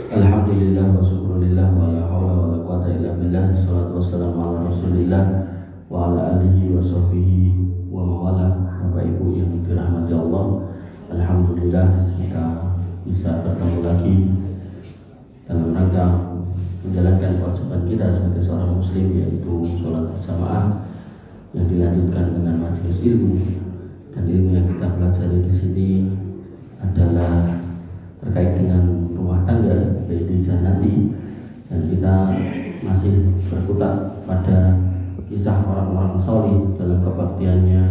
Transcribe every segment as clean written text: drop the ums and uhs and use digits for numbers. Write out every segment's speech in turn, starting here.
Alhamdulillah wa syukurillah wa la hawla wa la quwata illa billah. Salatu wassalamu ala rasulillah wa ala alihi wa sahbihi wa mawala. Bapak Ibu yang dirahmati Allah, alhamdulillah kita bisa bertemu lagi dalam rangka menjalankan kewajiban kita sebagai seorang muslim, yaitu sholat berjamaah yang dilanjutkan dengan majelis ilmu. Dan ilmu yang kita pelajari di sini adalah terkait dengan rumah tangga, yaitu nanti, dan kita masih berkutat pada kisah orang-orang salih dalam kebaktiannya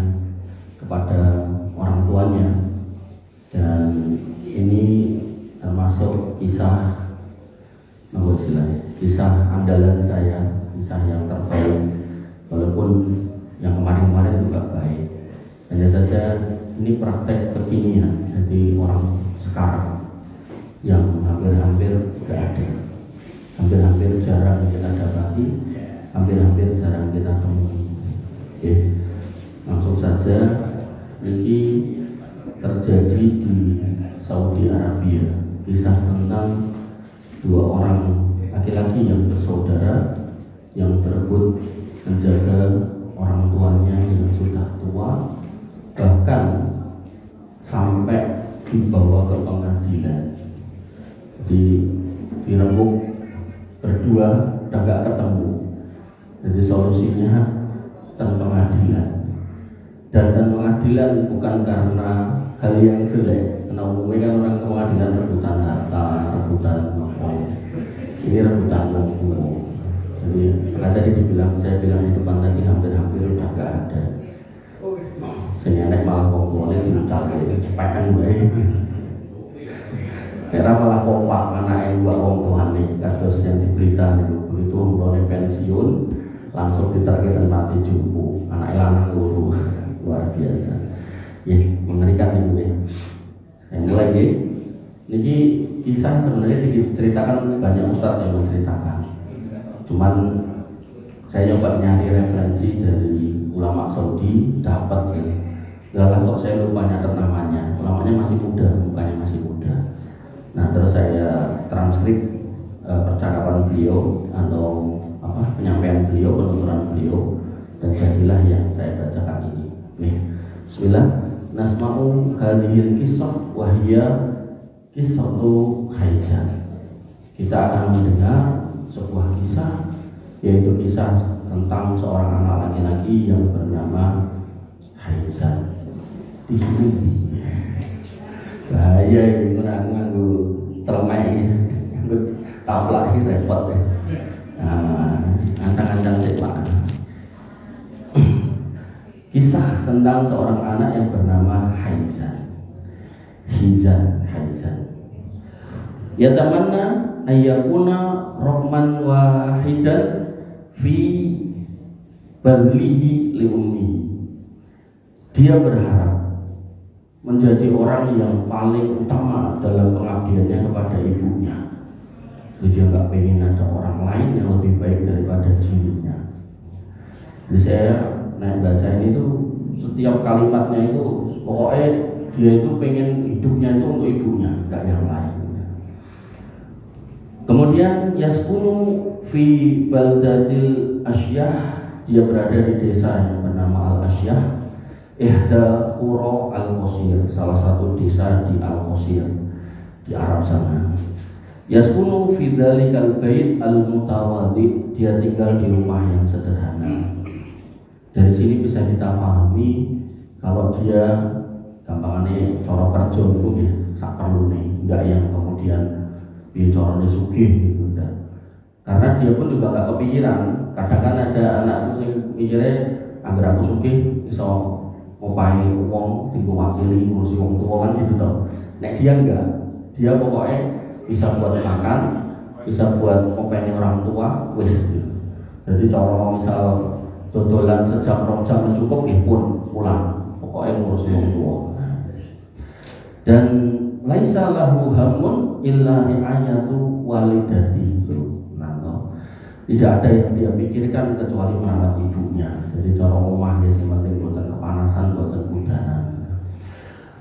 kepada orang tuanya. Dan ini termasuk kisah andalan saya, kisah yang terbaik, walaupun yang kemarin-kemarin juga baik. Hanya saja ini praktek kekinian, jadi orang sekarang yang hampir-hampir tidak ada, hampir-hampir jarang kita dapati, hampir-hampir jarang kita temui. Oke, langsung saja. Ini terjadi di Saudi Arabia, kisah tentang dua orang laki-laki yang bersaudara yang berebut menjaga orang tuanya yang sudah tua, bahkan sampai dibawa ke pengadilan. Dirembuk berdua udah gak ketemu. Jadi solusinya dan pengadilan. Dan pengadilan bukan karena hal yang jelek. Karena umumnya kan orang ke pengadilan rebutan harta, rebutan apa. Ini rebutan ilmu. Jadi tadi saya bilang di depan tadi hampir-hampir udah gak ada. Saya nenek malah komponnya dicari cepetan gue. Kira malah kompak anak yang dua orang Tuhan nih, kados yang diberita itu begitu mulai pensiun langsung ditargetkan mati jumbo, anak lanang loro, luar biasa. Ya, mengerikan ini. Yang mulai ini kisah sebenarnya diceritakan banyak ustadz yang menceritakan. Cuman saya coba nyari referensi dari ulama Saudi, dapat ya. Lalu kok saya lupa nyatet namanya. Ulamanya masih muda, mukanya masih muda. Nah, terus saya transkrip percakapan beliau atau penyampaian beliau, penuturan beliau, dan jadilah yang saya bacakan ini. Nih, bismillah. Nasma'u hadhil kisah wa hiya qissatu Haizan. Kita akan mendengar sebuah kisah, yaitu kisah tentang seorang anak laki-laki yang bernama Haizan. Di sini bahaya ini nganggo telemek ini, nganggo taplak ini repot ya. Antang-antang sih Pak. Kisah tentang seorang anak yang bernama Haizan. Yatamanna ayyakuna rahman wahidan fi badlihi li ummihi. Dia berharap menjadi orang yang paling utama dalam pengabdiannya kepada ibunya. Jadi dia nggak pengen ada orang lain yang lebih baik daripada dirinya. Jadi saya baca ini tuh setiap kalimatnya itu pokoknya dia itu pengen hidupnya itu untuk ibunya, nggak yang lain. Kemudian yaskunu fi baldatil Asyah, dia berada di desa yang bernama Al-Asyah. Ihda Qura Al-Qasir, salah satu desa di Al-Qasir di Arab sana. Yaskunu fi dzalikal bait al-mutawaddi, dia tinggal di rumah yang sederhana. Dari sini bisa kita pahami kalau dia gampangannya cara kerja itu ya saperlune, enggak yang kemudian bicarane sugih gitu enggak. Karena dia pun juga enggak kepikiran, kadang kan ada anak itu sing mikirnya anggar aku sugih iso ngopahi wong diwakili ngurusi wong tua kan gitu toh. Nek dia enggak, dia pokoknya bisa buat makan, bisa buat ngopeni orang tua, wis gitu. Jadi cara misal dodolan sejam 2 jam cukup pun pulang, pokoknya ngurusi wong tua. Dan laisa lahu hamun illa ri'ayatu walidati. Tidak ada yang dia pikirkan kecuali merawat ibunya. Jadi cara omah dia sing penting boten kepanasan, boten udanan.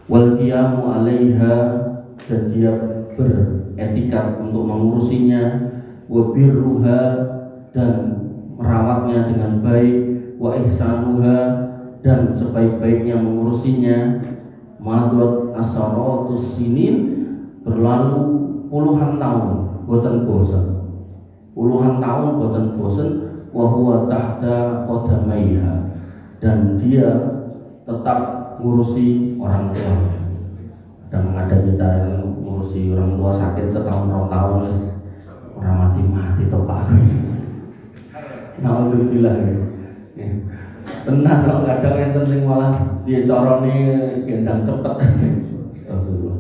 Wal qiyamu 'alaiha, dan dia beretikat untuk mengurusinya, wa birruha dan merawatnya dengan baik, wa ihsanuha dan sebaik-baiknya mengurusinya, madot asaratus sinin berlalu puluhan tahun boten bosen, puluhan tahun boten bosen, wa huwa tahta qadamaiha dan dia tetap ngurusi orang tuanya. Dan ada kita yang ngurusi orang tua sakit setahun 2 tahun orang mati topak. Alhamdulillah ya. Tenang kok kadang yang penting malah dia corone gendang cepet. Astagfirullah.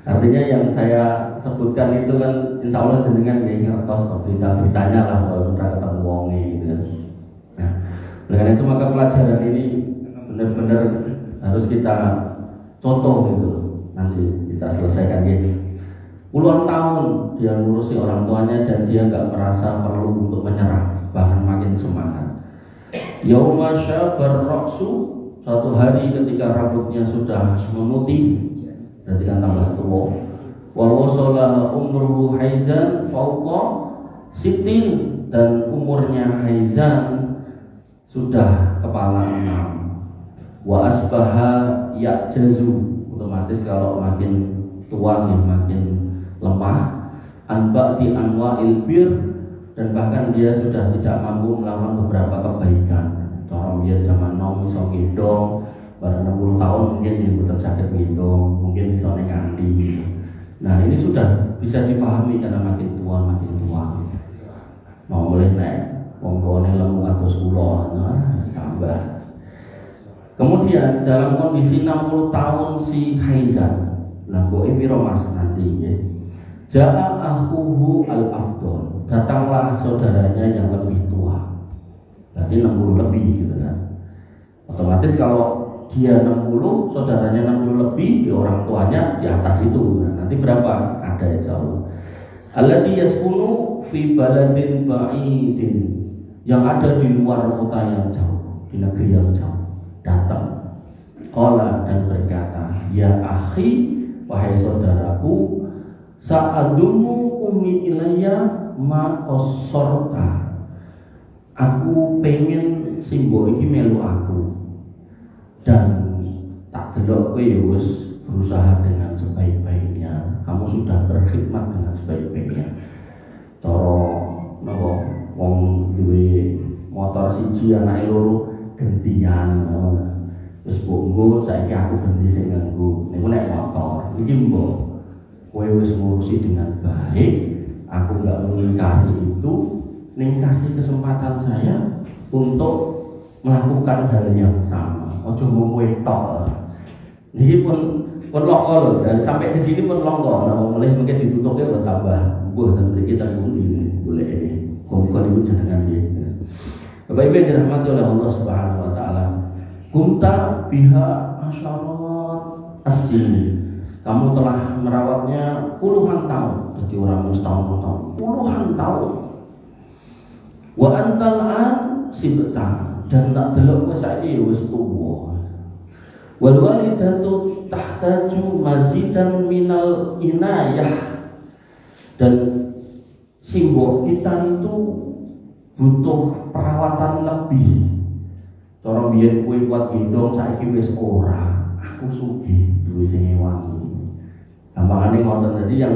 Artinya yang saya sebutkan itu kan insya Allah jenengan ya ngertos berita-beritanya lah kalau udah ketemu wonge gitu kan. Nah, dengan itu maka pelajaran ini benar-benar harus kita contoh gitu. Nanti kita selesaikan gitu. Puluhan tahun dia ngurusi orang tuanya dan dia nggak merasa perlu untuk menyerah, bahkan makin semangat. Yauma syabar ra'su, suatu hari ketika rambutnya sudah memutih, berarti kan tambah tua. Wa wasala umruhu haizan fauqa sittin dan umurnya haizan sudah kepala 6. Wa asbaha ya'jazu, otomatis kalau makin tua makin lemah, anba di anwa'il bir dan bahkan dia sudah tidak mampu melakukan beberapa kebaikan. Cara dia zaman nom iso gendong, baru 60 tahun mungkin dia betul sakit gendong, mungkin bisa nganti. Nah ini sudah bisa dipahami karena makin tua. Mau boleh naik, wong tuane lemu atus kula, tambah. Kemudian dalam kondisi 60 tahun si Haizan, lamboe piro mas nanti ya. Ja'a akhuhu al-afdol, datanglah saudaranya yang lebih tua. Berarti 60 lebih gitu kan. Otomatis kalau dia 60, saudaranya 60 lebih, ya orang tuanya di atas itu. Nah, nanti berapa? Ada insya Allah. Alladhi yaskunu fi baladin ba'idin, yang ada di luar kota yang jauh, di negeri yang jauh. Datang qala dan berkata, ya akhi, wahai saudaraku, sa'adumu umi ilayya ma qasorta, aku pengen simbol iki melu aku dan tak delok kowe ya wis berusaha dengan sebaik-baiknya, kamu sudah berkhidmat dengan sebaik-baiknya. Cara napa wong duwe motor siji anake loro gentian, terus mbok saiki aku ganti sing nganggo niku nek motor iki mbok kowe wis ngurusi dengan baik, aku enggak mengingkari itu, ning kasih kesempatan saya untuk melakukan hal yang sama. Ojo mung kowe tok. Niki pun longko lho, dan sampai di sini pun longko. Nah, mulai mungkin ditutupnya bertambah. Dan beri kita ini boleh ini. Kongkong itu jangan dia. Bapak Ibu yang dirahmati oleh Allah Subhanahu Wa Taala, kunta biha asyarat as-sinin, kamu telah merawatnya puluhan tahun. Jadi orang setahun puluhan tahun. Wa antal an sibta, dan tak delok kowe saiki wis tuwa. Wal walidatu tahtaju mazidan minal inayah, dan simbol kita itu butuh perawatan lebih. Cara biyen kowe kuat gendong saiki wis ora. Aku sugih duwe sing ngewangi. Gampangane ngoten. Jadi yang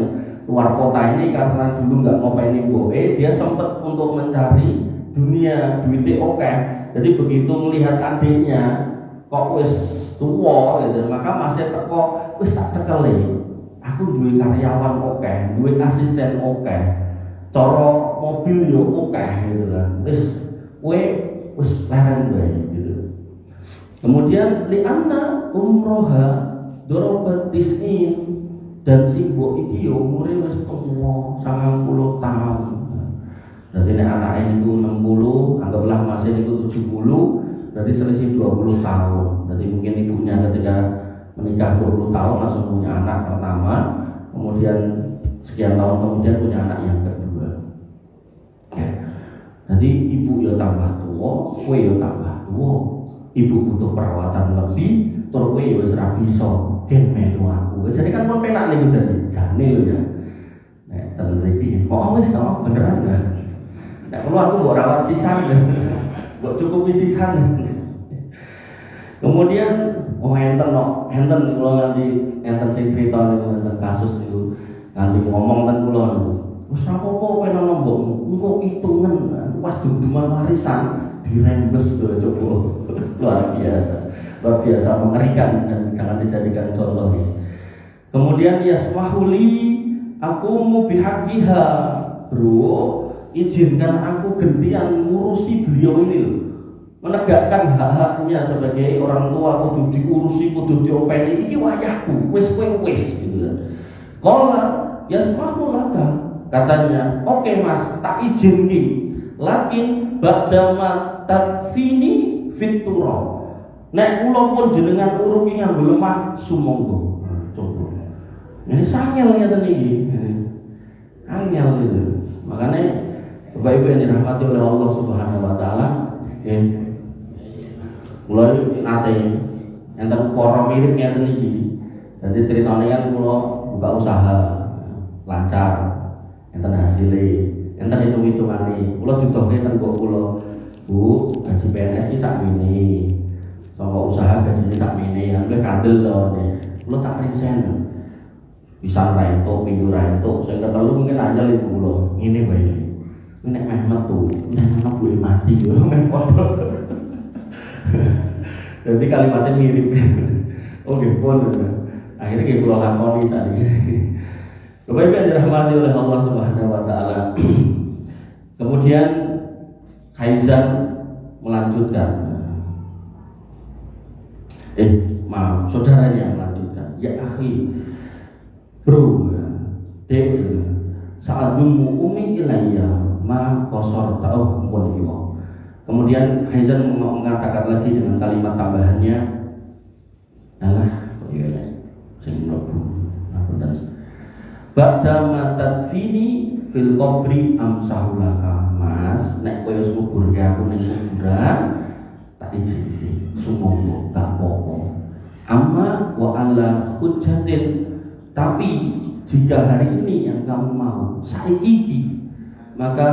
luar kota ini karena dulu enggak ngopeni mboke, dia sempat untuk mencari dunia, duitnya oke. Jadi begitu melihat adiknya kok wis tuwa gitu, maka masih teko wis tak cekeli. Aku duwe karyawan oke, duwe asisten oke. Cara mobil yo oke gitu kan. Wis leren wae gitu. Kemudian li'anna umroha dorobat tis'in, dan si mbok iki yo umure wis tuwa 90 tahun. Berarti nek anake itu 60, anggaplah masih itu 70, berarti selisih 20 tahun. Berarti mungkin ibunya ketika menikah 20 tahun langsung punya anak pertama, kemudian sekian tahun kemudian punya anak yang kedua. Ya. Jadi ibu ya tambah tua, kowe ya tambah tua. Ibu butuh perawatan lebih, tur kowe ya wis ra bisa gen melu aku. aku. Jadi kan pun penak nih jadi lo ya. Nek teliti, wis sama beneran ya. Nek kalau aku mau rawat sisan, buat cukupi sisan. Kemudian enten kalau enten sing cerita enten kasus itu nganti ngomong kan kula wis apa-apa pengen nombok engko hitungan pas duduman warisan dirembes to coba. Luar biasa mengerikan dan jangan dijadikan contoh ya. Kemudian yasmahuli aku mu bihaqiha, bro, izinkan aku gantian ngurusi beliau ini loh. Menegakkan hak-haknya sebagai orang tua, kudu diurusi, kudu diopeni, ini wayahku, wis gitu kan. Qala yasmahu laka, katanya, oke mas, tak izinki, lakin ba'dama tadfini fitura. Nek kula pun jenengan uruki nganggo lemah sumangga. Coba. Ini sangel ngeten iki. Angel gitu. Makanya Bapak Ibu yang dirahmati oleh Allah Subhanahu wa taala, mulai nate enten para mirip ngeten iki. Dadi critane kan kula buka usaha lancar, enten hasilé, enten hitung-hitungane. Kula didohke ten kok kula, Bu, gaji PNS iki sakmene. Sama usaha gaji sakmene, angge kandel to. Kula tak resign. Bisa ra entuk, pinggir ra entuk, sing ketelu mungkin anjal ibu kula. Ngene bae. Nek meh metu, nek ana buke mati yo meh padha. Jadi kalimatnya mirip. Oh pun akhirnya kayak pulau lakoni tadi. Bapak Ibu yang dirahmati oleh Allah Subhanahu wa taala. Kemudian Khaizan melanjutkan. Saudaranya melanjutkan. Ya akhi, bro, dek, saat dumu umi ilayya ma qasar ta'uh muliwa. Kemudian Khaizan mengatakan lagi dengan kalimat tambahannya, alah, sing mlebu aku das. Ba'da matadfini fil qabri amsahulaka, Mas, nek kowe wis kubur aku ning kuburan tak izini sumangga gak apa-apa. Amma wa ala hujjatin, tapi jika hari ini yang kamu mau saiki, maka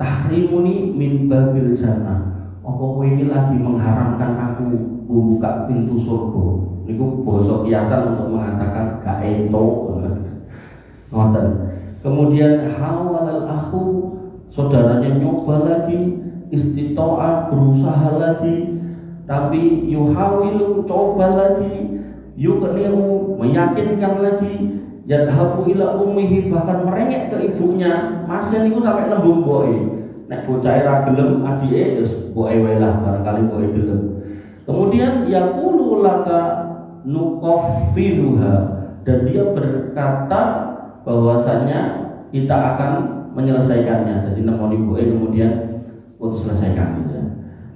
tahrimuni min babil jannah. Apa kowe iki lagi mengharamkan aku membuka pintu surga? Niku basa kiasan untuk mengatakan gak entuk. Ngoten. Kemudian hawalal akhu, saudaranya nyoba lagi, istitoa berusaha lagi, tapi yuhawilu coba lagi, yukliru meyakinkan lagi, yadhabu ila ummihi bahkan merengek ke ibunya. Masih niku sampai nembung boe. Nek bocah ra gelem adike terus boe wae lah barangkali boe gelem. Kemudian yaqulu laka nuqaffiluha, dan dia berkata bahwasanya kita akan menyelesaikannya. Jadi nemoni boe kemudian untuk selesaikan gitu ya.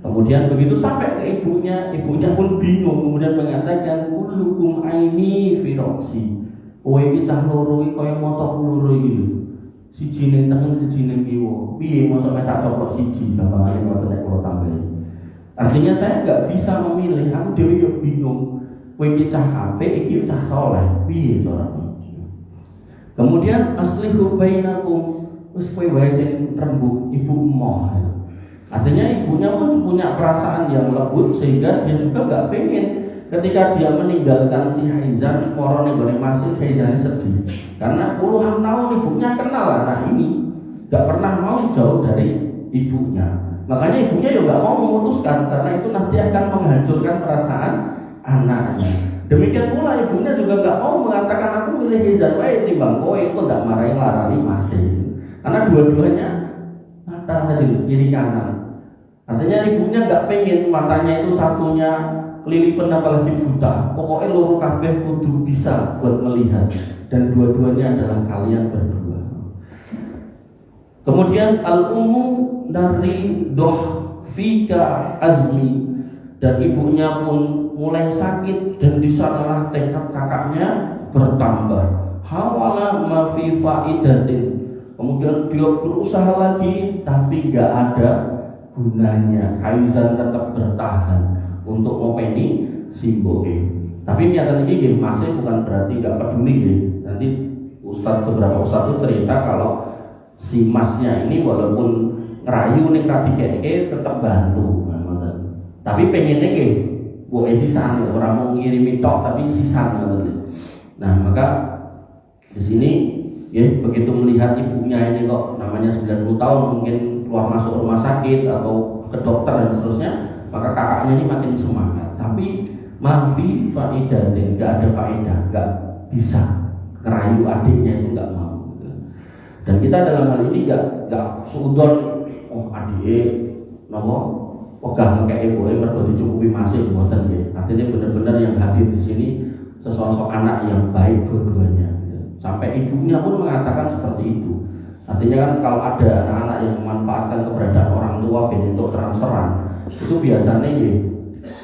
Kemudian begitu sampai ke ibunya pun bingung, kemudian mengatakan kullukum aini fi roksi. Kowe iki cah loro iki kaya mata loro iki lho. Siji ning tengen, siji ning kiwa. Piye mosok mek tak coplok siji, gampangane ngoten nek kula tambahi. Artinya saya enggak bisa memilih, aku dhewe yo bingung. Kowe iki cah apik, iki cah saleh. Piye carane? Kemudian aslihu bainakum, wis kowe wae sing rembug ibu emoh. Artinya ibunya pun punya perasaan yang lembut sehingga dia juga enggak pengen ketika dia meninggalkan si Khaizan, para nenggone masih Khaizan sedih. Karena puluhan tahun ibunya kenal anak ini, gak pernah mau jauh dari ibunya. Makanya ibunya juga gak mau memutuskan, karena itu nanti akan menghancurkan perasaan anaknya. Demikian pula ibunya juga gak mau mengatakan aku milih Khaizan wae timbang kowe, itu gak marahin larani masih. Karena dua-duanya mata tadi kiri kanan. Artinya ibunya gak pengen matanya itu satunya kelilipan apalagi buta. Pokoknya loro kabeh kudu bisa buat melihat, dan dua-duanya adalah kalian berdua. Kemudian al-ummu dari fika azmi, dan ibunya pun mulai sakit, dan di sanalah tekad kakaknya bertambah. Hawala ma fi faidatin, kemudian dia berusaha lagi tapi gak ada gunanya. Khaizan tetap bertahan untuk ngopeni si mboke. Tapi niatan ini masih bukan berarti nggak peduli nggih. Nanti beberapa ustadz itu cerita kalau si masnya ini walaupun ngerayu ning ra dikeke tetap bantu. Tapi pengennya nggih buat sisan, orang mau ngirimi tok tapi sisan. Nah maka di sini ya begitu melihat ibunya ini kok namanya 90 tahun mungkin keluar masuk rumah sakit atau ke dokter dan seterusnya, maka kakaknya ini makin semangat. Tapi mafi faidatin, nggak ada faedah, nggak bisa ngerayu adiknya itu nggak mau. Dan kita dalam hal ini nggak sudon, oh adik, nopo pegang kayak ibu mergo dicukupi masih buatan ya. Artinya benar-benar yang hadir di sini sesosok anak yang baik dua-duanya. Sampai ibunya pun mengatakan seperti itu. Artinya kan kalau ada anak-anak yang memanfaatkan keberadaan orang tua untuk transferan, itu biasanya ya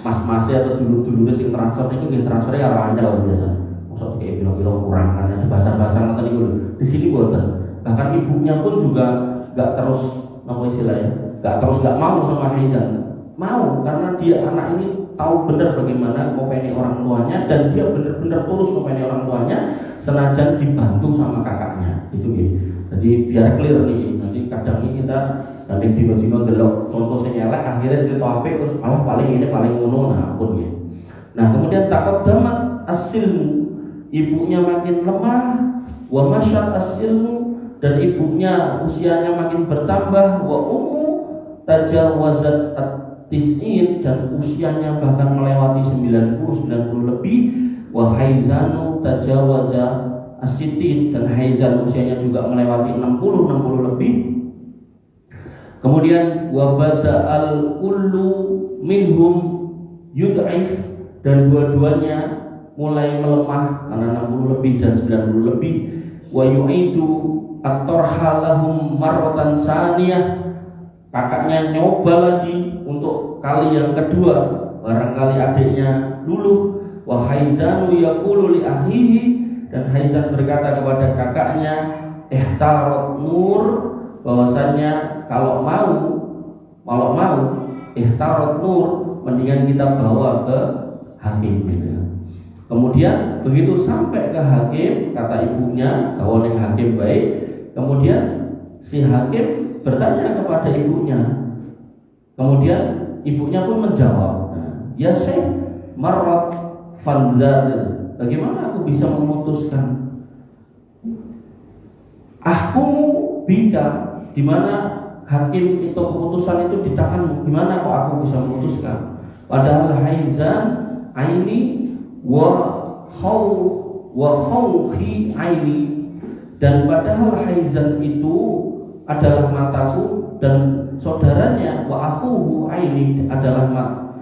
mas-masnya atau dulu-dulu sing transfer itu nggih transfernya arah anyar biasanya. Maksud kayak bilang-bilang kurang kan ada bahasa-bahasa ngoten niku. Di sini buatan. Bahkan ibunya pun juga nggak terus apa istilahnya, nggak mau sama Haizan. Mau karena dia anak ini tahu benar bagaimana ngopeni orang tuanya dan dia benar-benar tulus ngopeni orang tuanya senajan dibantu sama kakaknya itu ya. Jadi biar clear nih, nanti kadang ini kita dari dino-dino delok contoh sing elek akhirnya cerita apik terus malah paling ini paling ngono nah pun ya. Nah kemudian takut damat asilmu, ibunya makin lemah, wa masyat asilmu, dan ibunya usianya makin bertambah, wa tajawazat tis'in, dan usianya bahkan melewati 90 lebih, wa haizanu tajawaza asitin, dan haizan usianya juga melewati 60 lebih. Kemudian wa bada'al kullu minhum yud'if, dan dua-duanya mulai melemah karena 60 lebih dan 90 lebih, wa yu'idu at-tarha lahum marratan saniyah, kakaknya nyoba lagi untuk kali yang kedua, barangkali adiknya luluh. Wa haizanu yaqulu li akhihi, dan Haizan berkata kepada kakaknya, ihtarat nur, bahwasanya kalau mau ihtarat nur, mendingan kita bawa ke hakim gitu ya. Kemudian begitu sampai ke hakim, kata ibunya bawa ke hakim baik. Kemudian si hakim bertanya kepada ibunya. Kemudian ibunya pun menjawab, ya Syekh marrat fandadil, bagaimana aku bisa memutuskan? Ahkumu bika, di mana hakim itu keputusan itu di tanganmu, gimana kok aku bisa memutuskan? Padahal Haizan aini wa khawhi aini, dan padahal Haizan itu adalah mataku dan saudaranya wa akhuhu aini adalah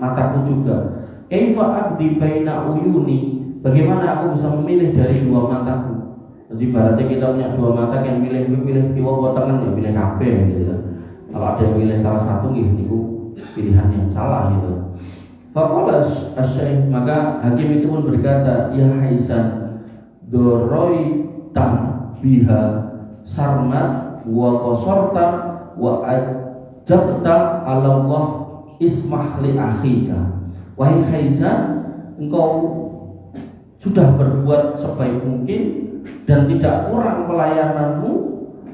mataku juga. Kaifa aqdi baina uyuni, bagaimana aku bisa memilih dari dua mataku? Jadi berarti kita punya dua mata, yang pilih kiwa tangan ya pilih kabeh gitu ya. Kalau ada yang pilih salah satu itu pilihan yang salah gitu. Faqala asy-syekh, maka hakim itu pun berkata, ya Haizan doroita biha sarmat wa qasorta wa ajabta ala Allah ismah li akhika. Wahai Haizan, engkau sudah berbuat sebaik mungkin dan tidak kurang pelayananmu,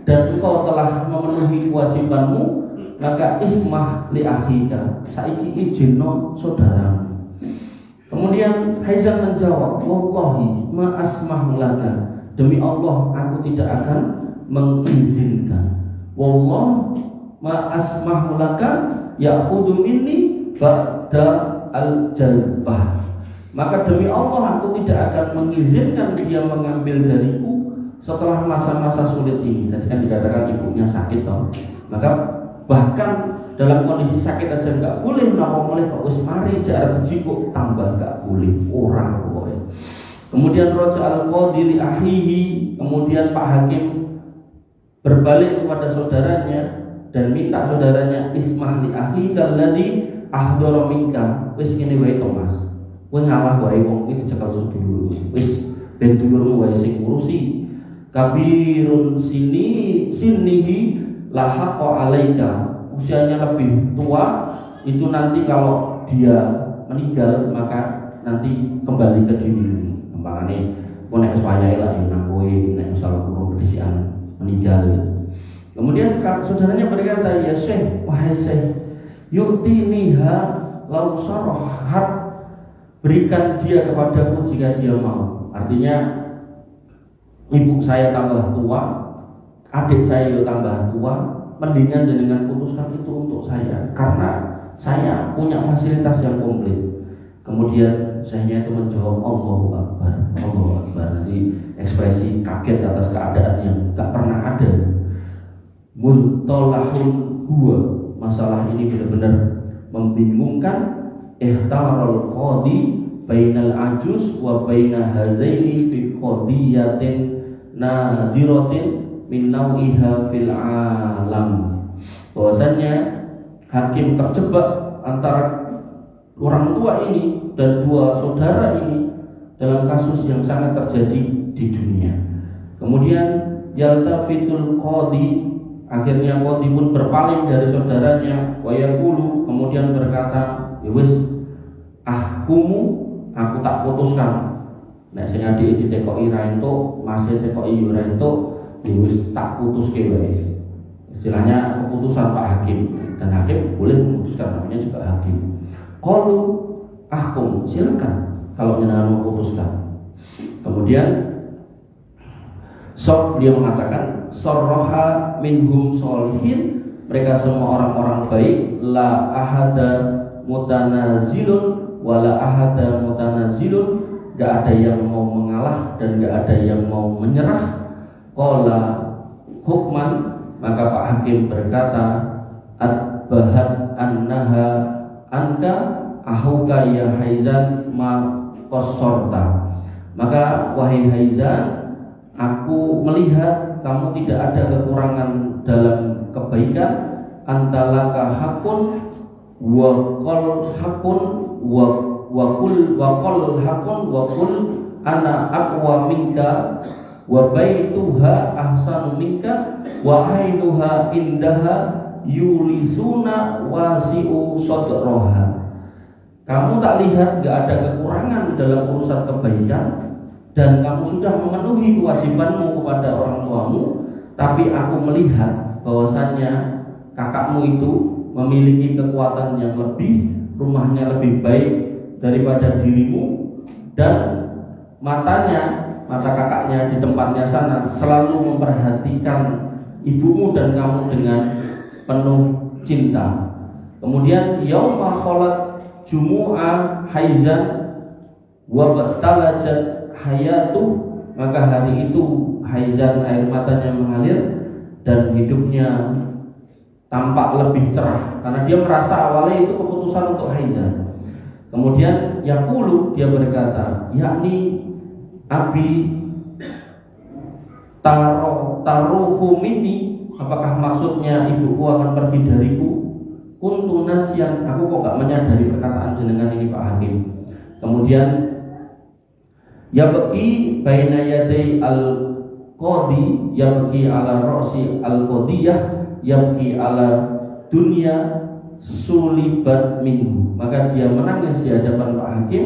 dan engkau telah memenuhi kewajibanmu, maka ismah li akhika, saiki izinno saudaramu. Kemudian Haizan menjawab, wallahi ma asmahu laka, demi Allah aku tidak akan mengizinkan. Wallah ma asmahu laka ya'khudhu minni ba'da al-jalbah, maka demi Allah aku tidak akan mengizinkan dia mengambil dariku setelah masa-masa sulit ini. Tadi kan dikatakan ibunya sakit toh, maka bahkan dalam kondisi sakit aja nggak boleh ngomong oleh Pak Usmari jarak dijikuk tambah nggak boleh orang pokoknya. Kemudian roja al-qadi li ahihi, kemudian Pak Hakim berbalik kepada saudaranya dan minta saudaranya ismah li akhika alladzi ahdara minka, wis ngene wae Thomas, kowe ngalah wae wong iki dicekel sedulur, wis ben dulurmu wae sing ngurusi. Kabirun sinihi lahaqa alaika, usianya lebih tua itu nanti kalau dia meninggal maka nanti kembali ke dirimu. Gampangane kok nek wayahe lah nang kowe nek misal kurang kedisian meninggal gitu. Kemudian saudaranya berkata, ya Syekh, wahai Syekh, yu'tiniha lau sarahat, berikan dia kepadaku jika dia mau. Artinya ibu saya tambah tua, adik saya juga tambah tua, mendingan dengan putuskan itu untuk saya karena saya punya fasilitas yang komplit. Kemudian saya itu menjawab Allahu Akbar, Allahu Akbar. Nanti ekspresi kaget atas keadaan yang tak pernah ada. Multolahun huwa, masalah ini benar-benar membingungkan. Ihtaral qadi bainal ajuz wa baina hadaini fi qadiyatin nadiratin min nawiha fil alam. Bahwasannya hakim terjebak antara orang tua ini dan dua saudara ini dalam kasus yang sangat terjadi di dunia. Kemudian yaltafitul qadi, akhirnya qadi pun berpaling dari saudaranya, wa yaqulu, kemudian berkata, ya wis ahkumu, aku tak putuskan. Nek sing adik ditekoki ra entuk, masih tekoki yo ra entuk, ya wis tak putuske wae. Istilahnya keputusan Pak Hakim, dan hakim boleh memutuskan, namanya juga hakim. Qalu ahkum, silakan kalau jenengan memutuskan. Kemudian dia mengatakan sarraha minhum solihin, mereka semua orang-orang baik, la ahada mutanazilun wala ahada mutanazilun, gak ada yang mau mengalah dan gak ada yang mau menyerah. Qala hukman, maka Pak Hakim berkata, atbahat annaha anka ahuka ya Haizan ma qasorta. Maka wahai Haizan, aku melihat kamu tidak ada kekurangan dalam kebaikan. Antalaka hakun wa qol hakun wa qol hakun wa qul ana aqwa minka wa baituha ahsanu minka wa ainuha indaha yulisuna wasi'u sadraha. Kamu tak lihat gak ada kekurangan dalam urusan kebaikan, dan kamu sudah memenuhi kewajibanmu kepada orang tuamu. Tapi aku melihat bahwasannya kakakmu itu memiliki kekuatan yang lebih, rumahnya lebih baik daripada dirimu, dan mata kakaknya di tempatnya sana selalu memperhatikan ibumu dan kamu dengan penuh cinta. Kemudian yauma khalat jumu'a Haizan wa batalajat hayatu, maka hari itu Haizan air matanya mengalir dan hidupnya tampak lebih cerah karena dia merasa awalnya itu keputusan untuk Haizan. Kemudian yaqulu, dia berkata, yakni abi taruhu minni, apakah maksudnya ibuku akan pergi dariku? Kuntu nasyan, aku kok gak menyadari perkataan jenengan ini Pak Hakim. Kemudian yabqi baina yaday al-qadi, yabqi ala ra'si al-qadiyah, yabqi ala dunya sulibat minhu. Maka dia menangis di hadapan Pak Hakim,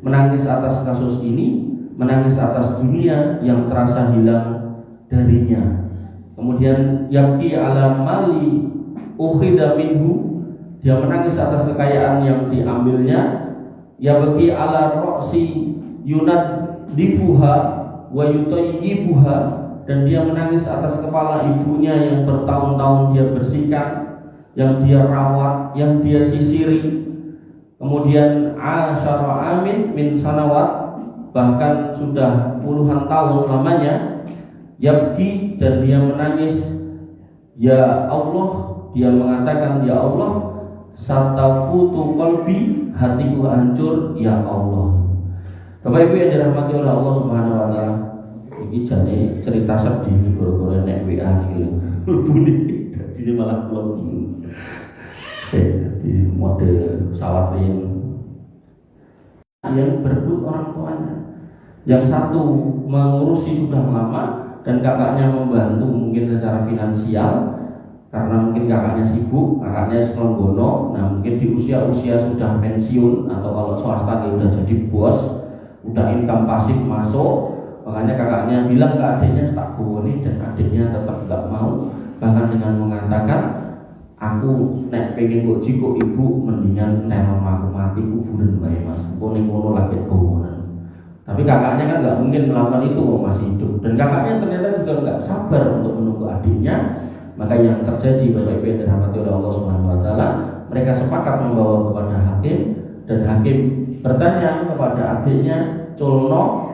menangis atas kasus ini, menangis atas dunia yang terasa hilang darinya. Kemudian yabqi ala mali ukhida minhu, dia menangis atas kekayaan yang diambilnya. Yabqi ala ra'si yunadifuha wa yutayyibuha, dan dia menangis atas kepala ibunya yang bertahun-tahun dia bersihkan, yang dia rawat, yang dia sisiri. Kemudian asyara amin min sanawat, bahkan sudah puluhan tahun lamanya. Yabki, dan dia menangis. Ya Allah, dia mengatakan, ya Allah, satafutu qalbi, hatiku hancur ya Allah. Bapak Ibu yang dirahmati oleh Allah Subhanahu wa taala, ini jane cerita sedih gara-gara nek WA iki lho. Bunyi dadi malah kula bingung. Di mode pesawat yang berebut orang tuanya. Yang satu mengurusi sudah lama dan kakaknya membantu mungkin secara finansial, karena mungkin kakaknya sibuk, kakaknya selonggono. Nah mungkin di usia-usia sudah pensiun atau kalau swasta dia udah jadi bos, udah income pasif masuk, makanya kakaknya bilang ke adiknya tak boleh, dan adiknya tetap nggak mau, bahkan dengan mengatakan aku nek pengen kok jiko ibu mendingan nek aku mati kuburan bae mas, kuning ngono lagi gowonan. Tapi kakaknya kan nggak mungkin melakukan itu kalau masih hidup, dan kakaknya ternyata juga nggak sabar untuk menunggu adiknya. Maka yang terjadi Bapak Ibu yang dirahmati oleh Allah Subhanahu wa taala, mereka sepakat membawa kepada hakim, dan hakim bertanya kepada adiknya, "Culno?"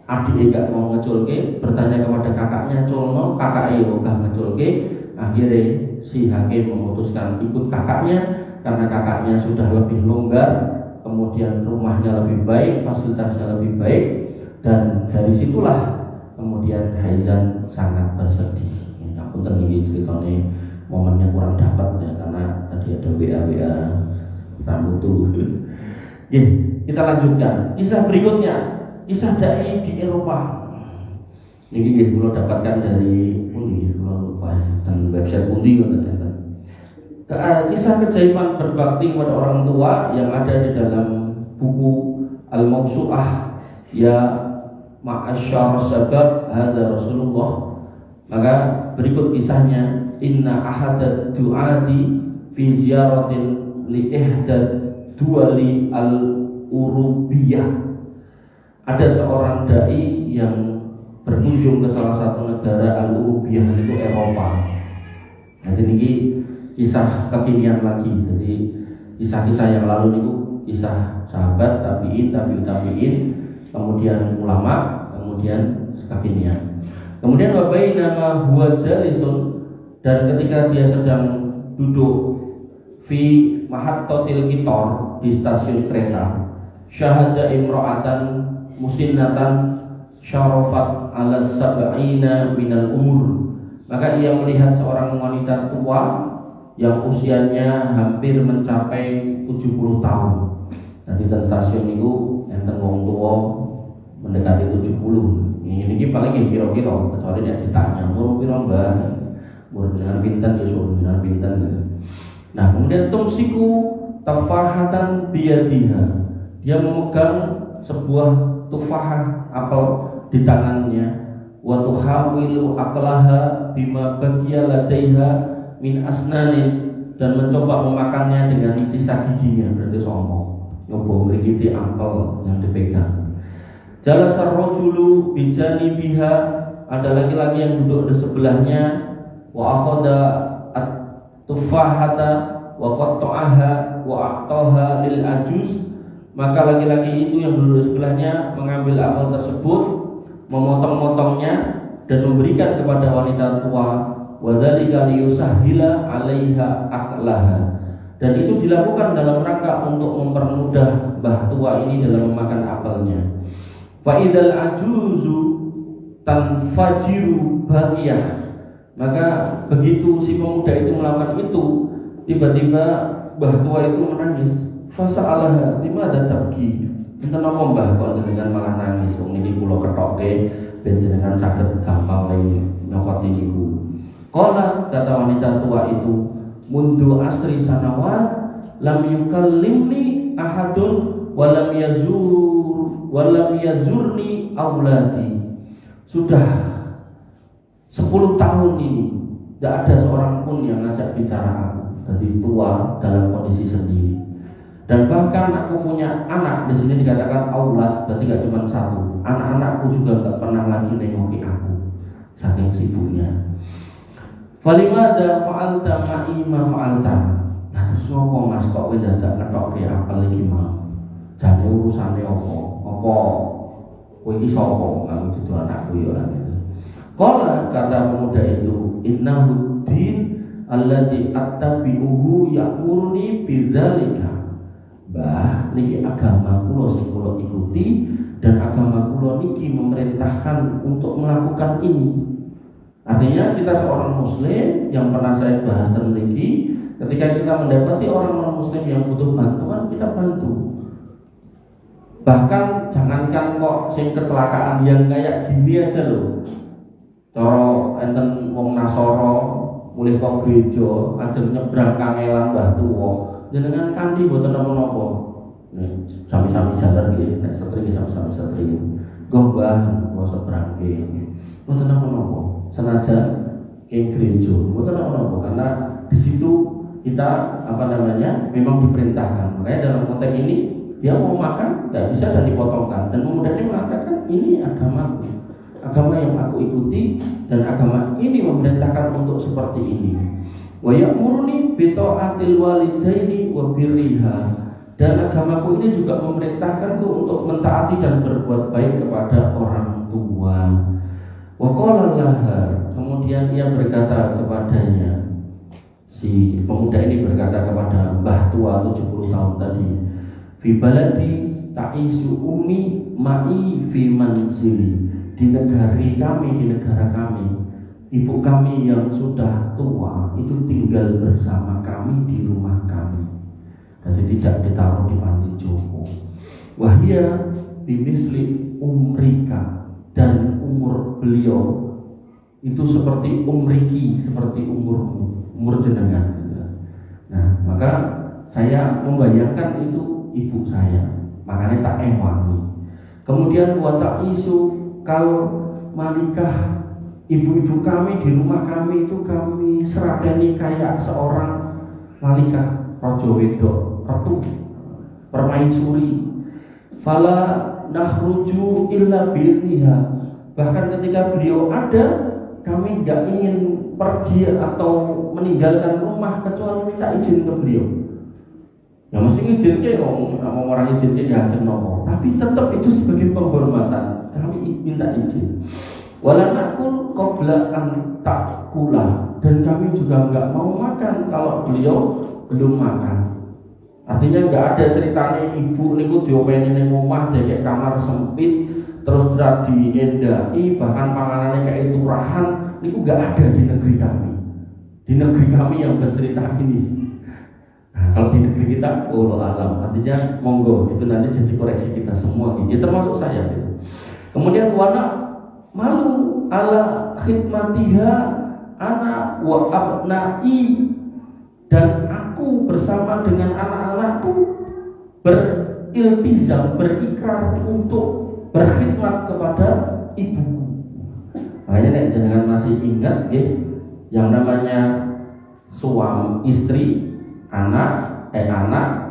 Adiknya gak mau ngeculke, bertanya kepada kakaknya, "Culno?" Kakaknya ogah ngeculke. Akhirnya si hakim memutuskan ikut kakaknya karena kakaknya sudah lebih longgar, kemudian rumahnya lebih baik, fasilitasnya lebih baik, dan dari situlah kemudian Haizan sangat bersedih. Punten ini ceritanya momennya kurang dapat ya, karena tadi ada WA Rambutu. Kita lanjutkan kisah berikutnya, kisah dai di Eropa. Ini kita dapatkan dari Undi, kalau lupa dan website Undi ternyata. Kisah keajaiban berbakti kepada orang tua yang ada di dalam buku Al-Mawsu'ah ya Ma'asyar Sabab Hada Rasulullah. Maka berikut kisahnya, inna ahadad du'ati fi ziyaratin li ihdad duwali al-Urubiyah. Ada seorang dai yang berkunjung ke salah satu negara al-Urubiyah, itu Eropa. Jadi ini kisah kekinian lagi. Jadi kisah-kisah yang lalu itu kisah sahabat, tabi'in, kemudian ulama, kemudian kekinian. Kemudian wabai nama huwa jalisun, dan ketika dia sedang duduk fi mahattatil qitar, di stasiun kereta, syahada imra'atan musinnatan syarafat ala sab'ina minal umur. Maka ia melihat seorang wanita tua yang usianya hampir mencapai 70 tahun. Jadi di stasiun itu enten wong tua mendekati 70. Ini paling kira-kira, kecuali dia ditanya umur piro mbak, umur dengan bintan ya suruh dengan bintan gitu. Nah kemudian tumsiku tafahatan biyadiha, dia memegang sebuah tufahah apel di tangannya, wa tuhawilu aqlaha bima baqiya ladaiha min asnanin, dan mencoba memakannya dengan sisa giginya, berarti sombong, nyoba ngrikiti apel yang dipegang. Jalasar rajulu bijani biha, ada laki-laki yang duduk di sebelahnya, wa akhadha at-tufahata wa qatta'aha wa a'taha lil ajuz. Maka laki-laki itu yang duduk di sebelahnya mengambil apel tersebut, memotong-motongnya dan memberikan kepada wanita tua, wa dzalika liyusahhila 'alaiha aqlaha. Dan itu dilakukan dalam rangka untuk mempermudah mbah tua ini dalam memakan apelnya. Fa idzal ajuzu tanfajiru baqiyah. Maka begitu si pemuda itu melakukan itu, tiba-tiba mbah tua itu menangis. Fasa'alaha limadza tabki. Enten apa mbah kok jenengan malah nangis? Wong niki kula kethokke ben jenengan saged gampang nyokoti niku. Qala, kata wanita tua itu, mundu asri sanawat lam yukallimni ahadun walam yazurni auladi. Sudah 10 tahun ini tidak ada seorang pun yang ngajak bicara aku. Jadi tua dalam kondisi sendiri. Dan bahkan aku punya anak, di sini dikatakan aulad, berarti gak cuma satu. Anak-anakku juga gak pernah lagi nengoki aku, saking sibuknya. Falimada fa'alta ma'i ma fa'alta. Nah terus ngopo mas kok kowe dadak ngetokke apel iki mau? Jane urusane apa? Apa kowe iki sapa? Aku dudu anakku ya ora. Qala, kata pemuda itu, innahu din alladzi attabi'uhu ya'muruni bidzalika. Bah, niki agama kula sing kula ikuti, dan agama kula niki memerintahkan untuk melakukan ini. Artinya kita seorang muslim yang pernah saya bahas tadi, ketika kita mendapati orang non-muslim yang butuh bantuan, kita bantu. Bahkan jangankan kok sing kecelakaan yang kayak gini aja loh. Cara enten wong Nasoro mulih kok gereja ajeng nyebrang kangelan Mbah Tuwa jenengan kanthi mboten napa-napa. Sami-sami jalan nggih, nek setri sami-sami setri. Nggo Mbah kula sebrangke. Mboten napa-napa. Senajan ing gereja mboten napa-napa karena di situ kita memang diperintahkan. Makanya dalam konteks ini dia mau makan nggak bisa dan dipotongkan, dan pemudanya mengatakan ini agama yang aku ikuti, dan agama ini memerintahkan untuk seperti ini. Wa ya'muruni bi ta'atil walidaini wa birriha, dan agamaku ini juga memerintahkanku untuk mentaati dan berbuat baik kepada orang tua. Wa qala laha, kemudian ia berkata kepadanya, si pemuda ini berkata kepada Mbah Tua 70 tahun tadi, fi baladi ta'isu ummi ma'i fi manzili, di negara kami, ibu kami yang sudah tua itu tinggal bersama kami di rumah kami, jadi tidak ditaruh di panti jompo. Wahia bimisli umrika, dan umur beliau itu seperti umriki, seperti umur jenengan. Nah, maka saya membayangkan itu ibu saya, makanya tak ewangi. Kemudian wa ta'isu kal malikah, ibu-ibu kami di rumah kami itu kami serateni kayak seorang malikah, raja wedok, ratu, permaisuri. Fala nahruju illa bi'niha, bahkan ketika beliau ada kami nggak ingin pergi atau meninggalkan rumah kecuali minta izin ke beliau. Ya mesti izin ke orang izin ke ya nopo, tapi tetap itu sebagai penghormatan kami minta izin. Wala nakul qabla an takula, dan kami juga nggak mau makan kalau beliau belum makan. Artinya nggak ada ceritanya ibu niku diopeni ning omah dek kamar sempit terus diendai bahkan panganannya kayak turahan, niku nggak ada di negeri kami. Di negeri kami yang bercerita ini. Nah, kalau di negeri kita, wallahu alam, artinya monggo itu nanti jadi koreksi kita semua, ya termasuk saya. Kemudian wana malu ala khidmatiha ana wa abnai, dan aku bersama dengan anak-anakku beriltizam, berikrar untuk berkhidmat kepada ibuku. Makanya nek jangan masih ingat yang namanya suami istri, anak,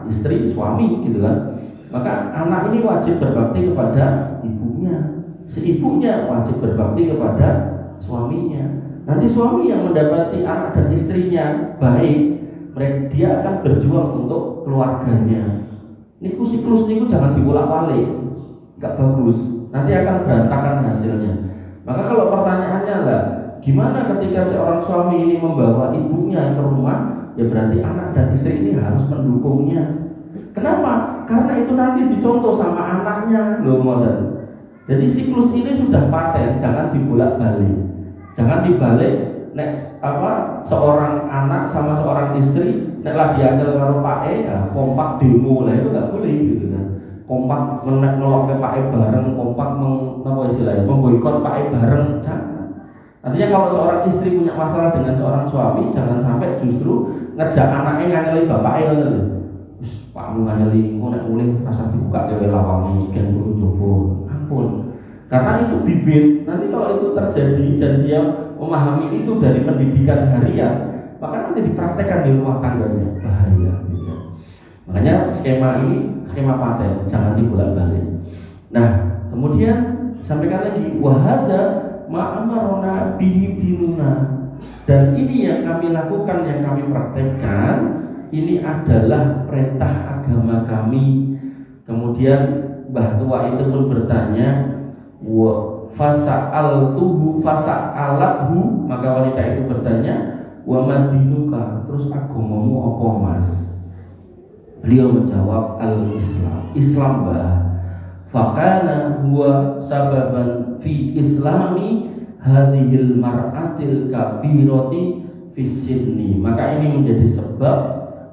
istri, suami gitu kan. Maka anak ini wajib berbakti kepada ibunya, si ibunya wajib berbakti kepada suaminya. Nanti suami yang mendapati anak dan istrinya baik, dia akan berjuang untuk keluarganya. Niku siklus niku jangan dibolak-balik, nggak bagus. Nanti akan berantakan hasilnya. Maka kalau pertanyaannya lah, gimana ketika seorang suami ini membawa ibunya ke rumah? Ya berarti anak dan istri ini harus mendukungnya. Kenapa? Karena itu nanti dicontoh sama anaknya loh, modern. Jadi siklus ini sudah paten, jangan dibolak-balik. Jangan dibalik. Nek seorang anak sama seorang istri nek lagi angel karo Pak kompak demo lah, itu nggak boleh gitu kan. Kompak ngelok ke Pak bareng, kompak memboikot Pak bareng, jangan. Artinya kalau seorang istri punya masalah dengan seorang suami, jangan sampai justru ngejak anaknya nganyeli bapaknya ngono. Wis pakmu nganyeli engko nek mulih rasa dibuka dhewe lawange gen turu jowo. Ampun. Karena itu bibit. Nanti kalau itu terjadi dan dia memahami itu dari pendidikan harian, maka nanti dipraktekkan di rumah tangganya. Bahaya gitu. Makanya skema ini skema paten, jangan dibolak-balik. Nah, kemudian sampaikan lagi wahada ma'amarona bihi dinuna, dan ini yang kami lakukan, yang kami praktekkan, ini adalah perintah agama kami. Kemudian Mbah Tua itu pun bertanya, wa fasa'altuhu fasa'alathu, maka wanita itu bertanya, wa madinuka, terus agamamu apa mas? Beliau menjawab al-Islam, Islam Mbah. Fakana huwa sababan fi islami hadhil mar'atil kabirati fis sinni, maka ini menjadi sebab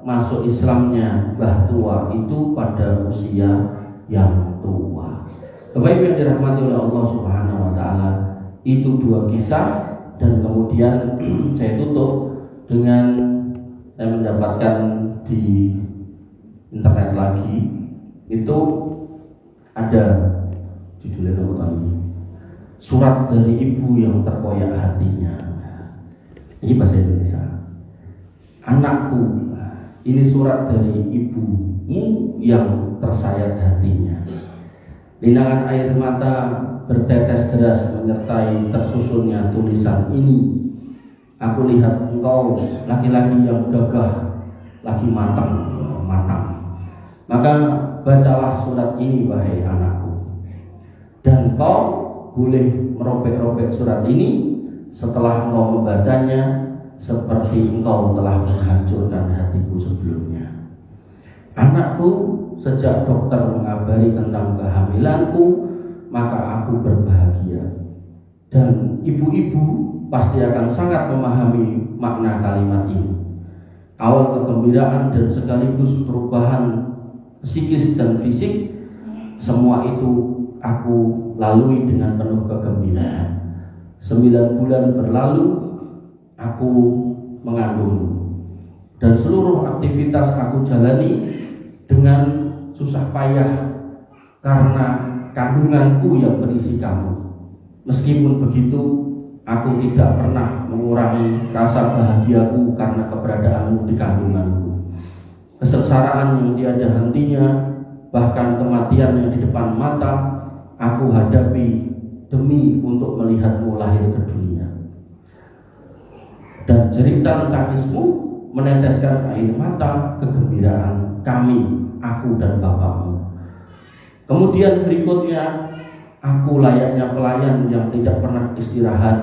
masuk Islamnya Mbah Tua itu pada usia yang tua. Bapak Ibu yang dirahmati oleh Allah Subhanahu wa taala, itu dua kisah, dan kemudian saya tutup dengan saya mendapatkan di internet lagi, itu ada judulnya apa tadi? Surat dari ibu yang terkoyak hatinya. Ini bahasa Indonesia. Anakku, ini surat dari ibumu yang tersayat hatinya. Linangan air mata bertetes deras menyertai tersusunnya tulisan ini. Aku lihat engkau laki-laki yang gagah, lagi matang. Maka bacalah surat ini wahai anakku. Dan kau boleh merobek-robek surat ini setelah engkau membacanya seperti engkau telah menghancurkan hatiku sebelumnya. Anakku, sejak dokter mengabari tentang kehamilanku, maka aku berbahagia. Dan ibu-ibu pasti akan sangat memahami makna kalimat ini. Awal kegembiraan dan sekaligus perubahan psikis dan fisik, semua itu aku lalui dengan penuh kegembiraan. 9 bulan berlalu, aku mengandung, dan seluruh aktivitas aku jalani dengan susah payah karena kandunganku yang berisi kamu. Meskipun begitu, aku tidak pernah mengurangi rasa bahagiaku karena keberadaanmu di kandunganku. Kesengsaraan yang tiada hentinya, bahkan kematian yang di depan mata, aku hadapi demi untuk melihatmu lahir ke dunia. Dan jeritan tangismu meneteskan air mata kegembiraan kami, aku dan bapakmu. Kemudian berikutnya, aku layaknya pelayan yang tidak pernah istirahat,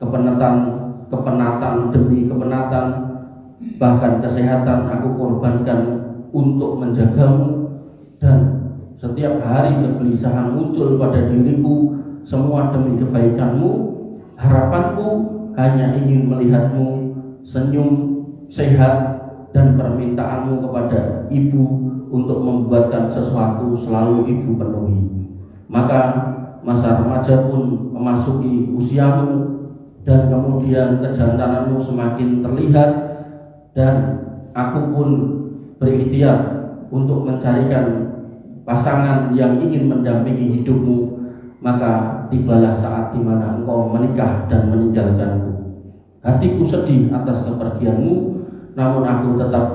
kepenatan demi kepenatan, bahkan kesehatan aku korbankan untuk menjagamu. Dan setiap hari kegelisahan muncul pada diriku, semua demi kebaikanmu. Harapanku hanya ingin melihatmu senyum, sehat, dan permintaanmu kepada ibu untuk membuatkan sesuatu selalu ibu penuhi. Maka masa remaja pun memasuki usiamu, dan kemudian kejantananmu semakin terlihat, dan aku pun berikhtiar untuk mencarikan pasangan yang ingin mendampingi hidupmu. Maka tibalah saat di mana engkau menikah dan meninggalkanku. Hatiku sedih atas kepergianmu, namun aku tetap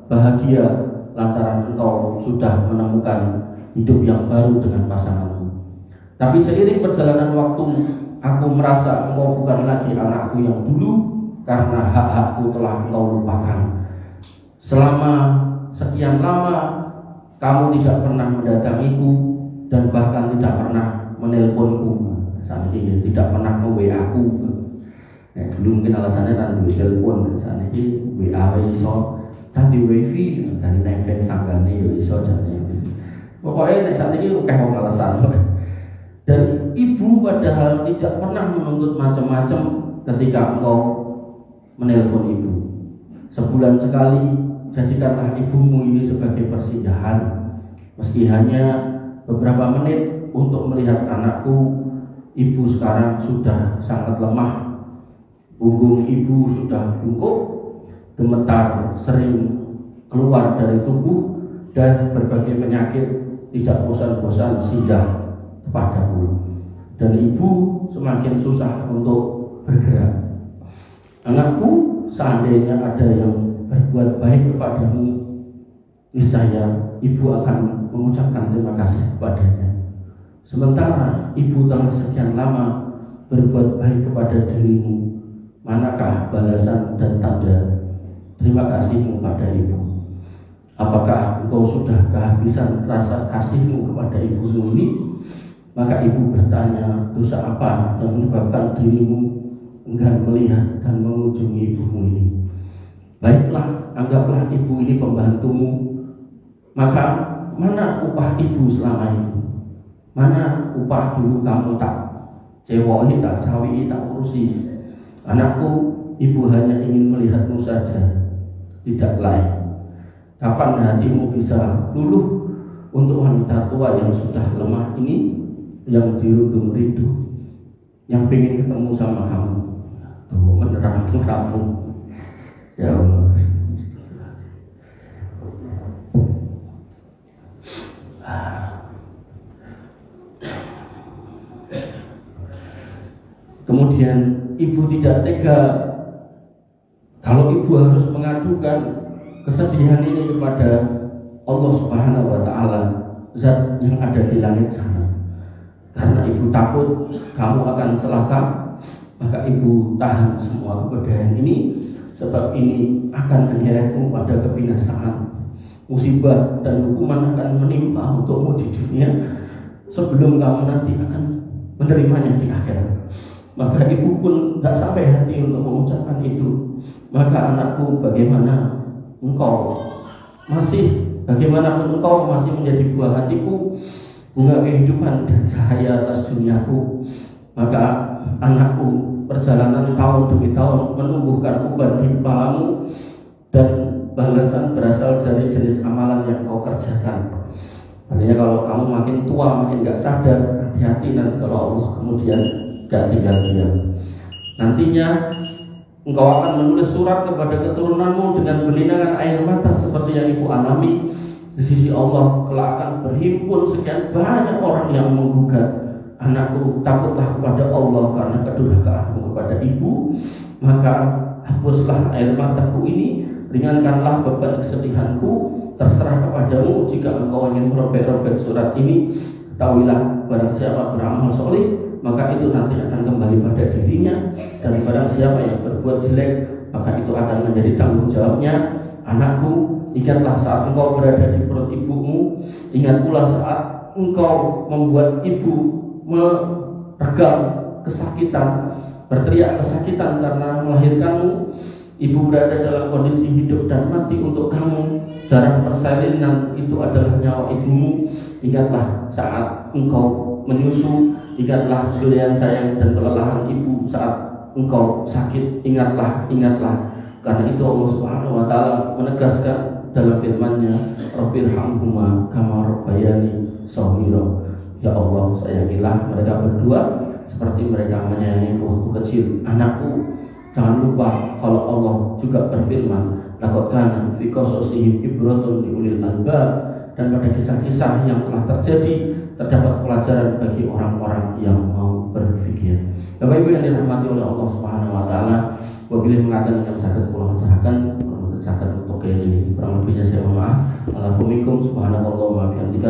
bahagia lantaran engkau sudah menemukan hidup yang baru dengan pasanganmu. Tapi seiring perjalanan waktu, aku merasa engkau bukan lagi anakku yang dulu, karena hak-hakku telah engkau lupakan. Selama sekian lama kamu tidak pernah mendatangiku, dan bahkan tidak pernah menelponku. Saat ini tidak pernah nge-WA aku. Nah, dulu mungkin alasannya nanti telepon, saat ini WA iso, tadi wifi dari nempel tanggane yo iso jane. Pokoknya saat ini kayak mau alasan. Dan ibu padahal tidak pernah menuntut macam-macam ketika engkau menelpon ibu. Sebulan sekali jadikanlah ibumu ini sebagai persindahan, meski hanya beberapa menit untuk melihat anakku. Ibu sekarang sudah sangat lemah, punggung ibu sudah bungkuk, gemetar sering keluar dari tubuh, dan berbagai penyakit tidak bosan-bosan singgah kepadaku. Dan ibu semakin susah untuk bergerak. Anakku, seandainya ada yang berbuat baik kepadamu, niscaya ibu akan mengucapkan terima kasih kepadanya. Sementara ibu telah sekian lama berbuat baik kepada dirimu, manakah balasan dan tanda terima kasihmu pada ibu? Apakah engkau sudah kehabisan rasa kasihmu kepada ibumu ini? Maka ibu bertanya, dosa apa yang menyebabkan dirimu enggan melihat dan mengunjungi ibumu ini? Baiklah, anggaplah ibu ini pembantumu. Maka mana upah ibu selama ini? Mana upah dulu kamu tak cewoki, tak cawi, tak urusi? Anakku, ibu hanya ingin melihatmu saja, tidak lain. Kapan hatimu bisa luluh untuk wanita tua yang sudah lemah ini, yang dirundung rindu, yang ingin ketemu sama kamu? Tuh, menerangkan kamu. Ya Allah. Kemudian ibu tidak tega kalau ibu harus mengadukan kesedihan ini kepada Allah Subhanahu wa Ta'ala, Zat yang ada di langit sana. Karena ibu takut kamu akan celaka, maka ibu tahan semua kepedihan ini, sebab ini akan menyeretmu pada kebinasaan. Musibah dan hukuman akan menimpa untukmu di dunia sebelum kamu nanti akan menerimanya di akhirat. Maka ibu pun tak sampai hati untuk mengucapkan itu. Maka anakku, bagaimanapun engkau masih menjadi buah hatiku, bunga kehidupan dan cahaya atas duniaku. Maka anakku, perjalanan tahun demi tahun menumbuhkan uban di kepalamu, dan balasan berasal dari jenis amalan yang kau kerjakan. Artinya kalau kamu makin tua, makin gak sadar, hati-hati nanti kalau Allah kemudian gak tinggal diam. Nantinya engkau akan menulis surat kepada keturunanmu dengan belinangan air mata seperti yang ibu alami. Di sisi Allah kelak akan berhimpun sekian banyak orang yang menggugat, anakku, takutlah kepada Allah karena kedurhakaanmu kepada ibu, maka hapuslah air mataku ini, ringankanlah beban kesedihanku, terserah kepadamu. Jika engkau ingin merobek-robek surat ini, ketahuilah barang siapa beramal soleh, maka itu nanti akan kembali pada dirinya, dan barang siapa yang berbuat jelek, maka itu akan menjadi tanggung jawabnya. Anakku, ingatlah saat engkau berada di perut ibumu, ingat pula saat engkau membuat ibu meregang kesakitan, berteriak kesakitan karena melahirkanmu. Ibu berada dalam kondisi hidup dan mati untuk kamu. Darah persalinan itu adalah nyawa ibumu. Ingatlah saat engkau menyusu, ingatlah belian sayang dan kelelahan ibu saat engkau sakit. Ingatlah. Karena itu Allah Subhanahu wa Ta'ala menegaskan dalam firman-Nya, Rabbirhamhuma kama rabbayani shaghira. Ya Allah, sayangilah mereka berdua seperti mereka menyayangi waktu kecil. Anakku, jangan lupa kalau Allah juga berfirman, laqad kana fi qasasihim ibratun li ulil albab, dan pada kisah-kisah yang telah terjadi terdapat pelajaran bagi orang-orang yang mau berpikir. Bapak Ibu yang dirahmati oleh Allah Subhanahu wa Ta'ala, wabillahi mengatakan yang sakit pulang terahkan sakit untuk ini kurang lebihnya saya mohon maaf. Assalamualaikum subhanallahi wa bihamdihi.